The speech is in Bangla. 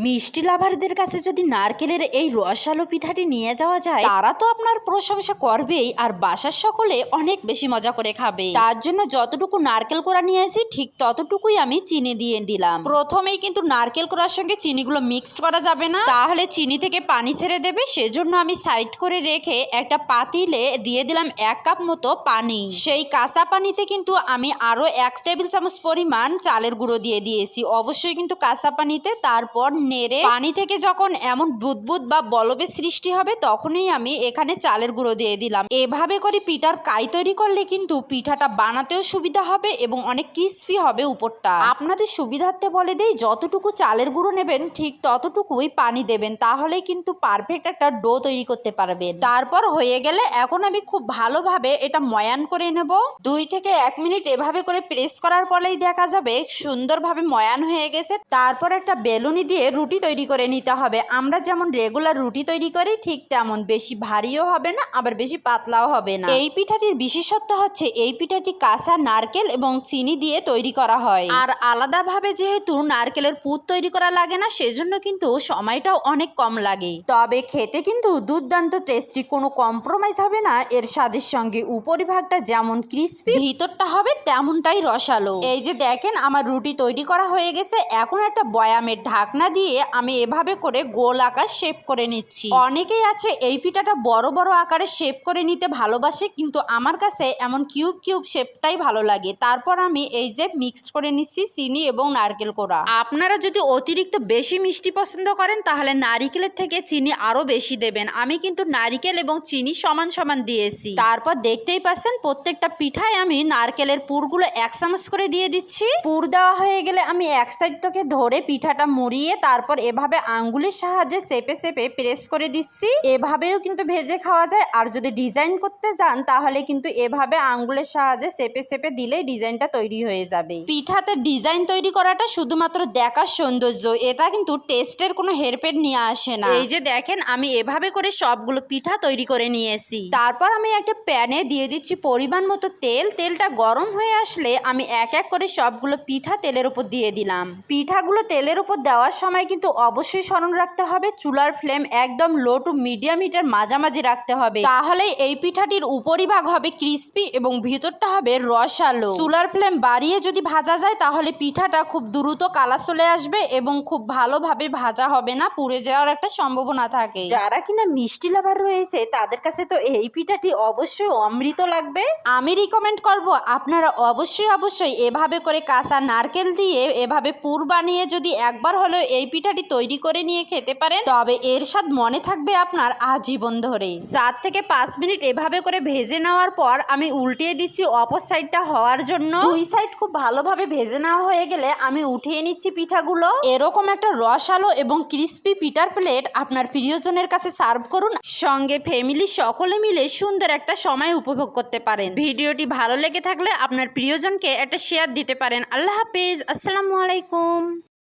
মিষ্টি লাভারদের কাছে যদি নারকেলের এই রসালো পিঠাটি নিয়ে যাওয়া যায়, তারা তো আপনার প্রশংসা করবেই, আর বাসার সকলে অনেক বেশি মজা করে খাবে। তার জন্য যতটুকু নারকেল কোড়া নিয়েছি ঠিক ততটুকুই আমি চিনি দিয়ে দিলাম। প্রথমেই কিন্তু নারকেল কোড়ার সঙ্গে চিনিগুলো মিক্সড করা যাবে না, তাহলে চিনি থেকে পানি ছেড়ে দেবে। সেজন্য আমি সাইড করে রেখে একটা পাতিলে দিয়ে দিলাম 1 কাপ মতো পানি। সেই কাঁচা পানিতে কিন্তু আমি আরো 1 টেবিল চামচ পরিমাণ চালের গুঁড়ো দিয়ে দিয়েছি, অবশ্যই কিন্তু কাঁচা পানিতে। তারপর নেড়ে পানি থেকে যখন এমন বুদবুদ বা বলবের সৃষ্টি হবে, তখনই আমি এখানে চালের গুঁড়ো দিয়ে দিলাম। এভাবে করে পিঠার কাই তৈরি করলে কিন্তু পিঠাটা বানাতেও সুবিধা হবে এবং অনেক ক্রিস্পি হবে উপরটা। আপনাদের সুবিধার্থে বলে দেই, যতটুকু চালের গুঁড়ো নেবেন ঠিক ততটুকুই পানি দেবেন, তাহলে কিন্তু পারফেক্ট একটা ডো তৈরি করতে পারবেন। তারপর হয়ে গেলে এখন আমি খুব ভালোভাবে এটা ময়ান করে নেব। 2 থেকে 1 মিনিট এভাবে করে প্রেস করার পরেই দেখা যাবে সুন্দরভাবে ময়ান হয়ে গেছে। তারপর একটা বেলুনি দিয়ে রুটি তৈরি করে নিতে হবে। আমরা যেমন রেগুলার রুটি তৈরি করি ঠিক তেমন, বেশি ভারীও হবে না আবার বেশি পাতলাও হবে না। এই পিঠাটির বিশেষত্ব হচ্ছে এই পিঠাটি কাঁচা নারকেল এবং চিনি দিয়ে তৈরি করা হয়, আর আলাদাভাবে যেহেতু নারকেলের পুর তৈরি করা লাগে না, সেজন্য কিন্তু সময়টাও অনেক কম লাগে। তবে খেতে কিন্তু দুর্দান্ত টেস্টি, কোনো কম্প্রোমাইজ হবে না এর স্বাদের সঙ্গে। উপরিভাগটা যেমন ক্রিস্পি, ভিতরটা হবে তেমনটাই রসালো। এই যে দেখেন আমার রুটি তৈরি করা হয়ে গেছে। এখন একটা বয়ামের ঢাকনা দিয়ে আমি এভাবে করে গোল আকার শেপ করে নিচ্ছি। অনেকেই আছে এই পিঠাটা বড় বড় আকারে শেপ করে নিতে ভালোবাসে, কিন্তু আমার কাছে এমন কিউব কিউব শেপটাই ভালো লাগে। তারপর আমি এই যে মিক্সড করে নিচ্ছি চিনি এবং নারকেল কোড়া। আপনারা যদি অতিরিক্ত বেশি মিষ্টি পছন্দ করেন তাহলে নারিকেলের থেকে চিনি আরো বেশি দেবেন। আমি কিন্তু নারিকেল এবং চিনি সমান সমান দিয়েছি। তারপর দেখতেই পাচ্ছেন প্রত্যেকটা পিঠায় আমি নারকেলের পুরগুলো 1 চামচ করে দিয়ে দিচ্ছি। পুর দেওয়া হয়ে গেলে আমি এক সাইডটাকে ধরে পিঠাটা মুড়িয়ে তারপর এভাবে আঙ্গুলের সাহায্যে চেপে চেপে প্রেস করে দিচ্ছি। এভাবেও কিন্তু ভেজে খাওয়া যায়, আর যদি ডিজাইন করতে যান তাহলে কিন্তু এভাবে আঙ্গুলের সাহায্যে চেপে চেপে দিলে ডিজাইনটা তৈরি হয়ে যাবে। পিঠাতে ডিজাইন তৈরি করাটা শুধুমাত্র দেখার সৌন্দর্য, এটা কিন্তু টেস্টের কোনো হেরফের নিয়ে আসে না। এই যে দেখেন আমি এভাবে করে সবগুলো পিঠা তৈরি করে নিয়েছি। তারপর আমি একটা প্যানে দিয়ে দিচ্ছি পরিমাণ মতো তেল। তেলটা গরম হয়ে আসলে আমি এক এক করে সবগুলো পিঠা তেলের উপর দিয়ে দিলাম। পিঠাগুলো তেলের উপর দেওয়ার সময় কিন্তু অবশ্যই স্মরণ রাখতে হবে চুলার ফ্লেম একদম লো টু মিডিয়াম হিটের মাঝামাঝি রাখতে হবে, তাহলে এই পিঠাটির উপরিভাগ হবে ক্রিস্পি এবং ভিতরটা হবে রসালো। চুলার ফ্লেম বাড়িয়ে যদি ভাজা যায় তাহলে পিঠাটা খুব দ্রুত কালার চলে আসবে এবং খুব ভালোভাবে ভাজা হবে না, পুড়ে যাওয়ার একটা সম্ভাবনা থাকে। যারা কিনা মিষ্টি লাভার রয়েছে তাদের কাছে তো এই পিঠাটি অবশ্যই অমৃত লাগবে। আমি রিকমেন্ড করব আপনারা অবশ্যই এভাবে করে কাঁচা নারকেল দিয়ে এভাবে পুর বানিয়ে যদি একবার হলেও এই পিঠাটি তৈরি করে নিয়ে খেতে পারেন, তবে এর স্বাদ মনে থাকবে আপনার আজীবন ধরে। 4 থেকে 5 মিনিট এভাবে করে ভেজে নেওয়ার পর আমি উল্টিয়ে দিচ্ছি অপর সাইডটা হওয়ার জন্য। 2 সাইড খুব ভালোভাবে ভেজে নেওয়া হয়ে গেলে আমি উঠিয়ে নিচ্ছি পিঠাগুলো। এরকম একটা রসালো এবং ক্রিস্পি পিঠার প্লেট আপনার প্রিয়জনের কাছে সার্ভ করুন, সঙ্গে ফ্যামিলি সকলে মিলে সুন্দর একটা সময় উপভোগ করতে পারেন। ভিডিওটি ভালো লেগে থাকলে আপনার প্রিয়জনকে একটা শেয়ার দিতে পারেন। আল্লাহ হাফেজ, আসসালামু আলাইকুম।